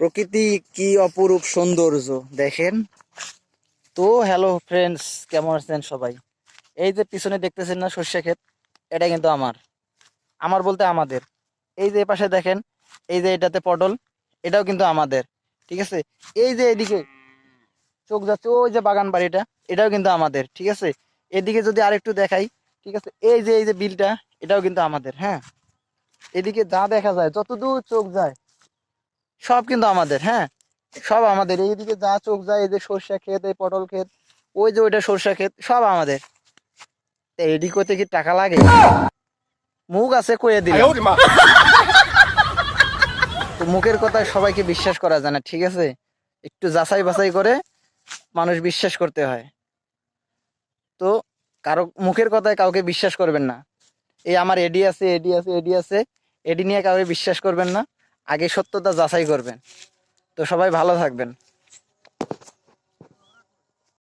প্রকৃতি কি অপরূপ সৌন্দর্য দেখেন তো। হ্যালো ফ্রেন্ডস, কেমন আছেন সবাই? এই যে পিছনে দেখতেছেন না সর্ষে ক্ষেত, এটা কিন্তু আমার। আমার বলতে আমাদের। এই যে পাশে দেখেন, এই যে এটাতে পটল, এটাও কিন্তু আমাদের। ঠিক আছে। এই যে এদিকে চোখ যাচ্ছে, ওই যে বাগান বাড়িটা, এটাও কিন্তু আমাদের। ঠিক আছে। এদিকে যদি আরেকটু দেখাই, ঠিক আছে, এই যে বিলটা, এটাও কিন্তু আমাদের। হ্যাঁ, এদিকে যা দেখা যায়, যতদূর চোখ যায়, সব কিন্তু আমাদের। হ্যাঁ, সব আমাদের। এইদিকে যা চোখ যায়, এই যে সরষা ক্ষেত, এই পটল ক্ষেত, ওই যে ওইটা সরষা ক্ষেত, সব আমাদের। তা এদিক হতে কি টাকা লাগে? মুখ আছে কয়ে দিলাম। তো মুখের কথায় সবাইকে বিশ্বাস করা যায় না, ঠিক আছে। একটু যাচাই বাছাই করে মানুষ বিশ্বাস করতে হয়। তো কারো মুখের কথায় কাউকে বিশ্বাস করবেন না। এই আমার এডি আছে, এডি আছে, এডি আছে, এডি নিয়ে কাউকে বিশ্বাস করবেন না। আগে সত্যতা যাচাই করবেন। তো সবাই ভালো থাকবেন।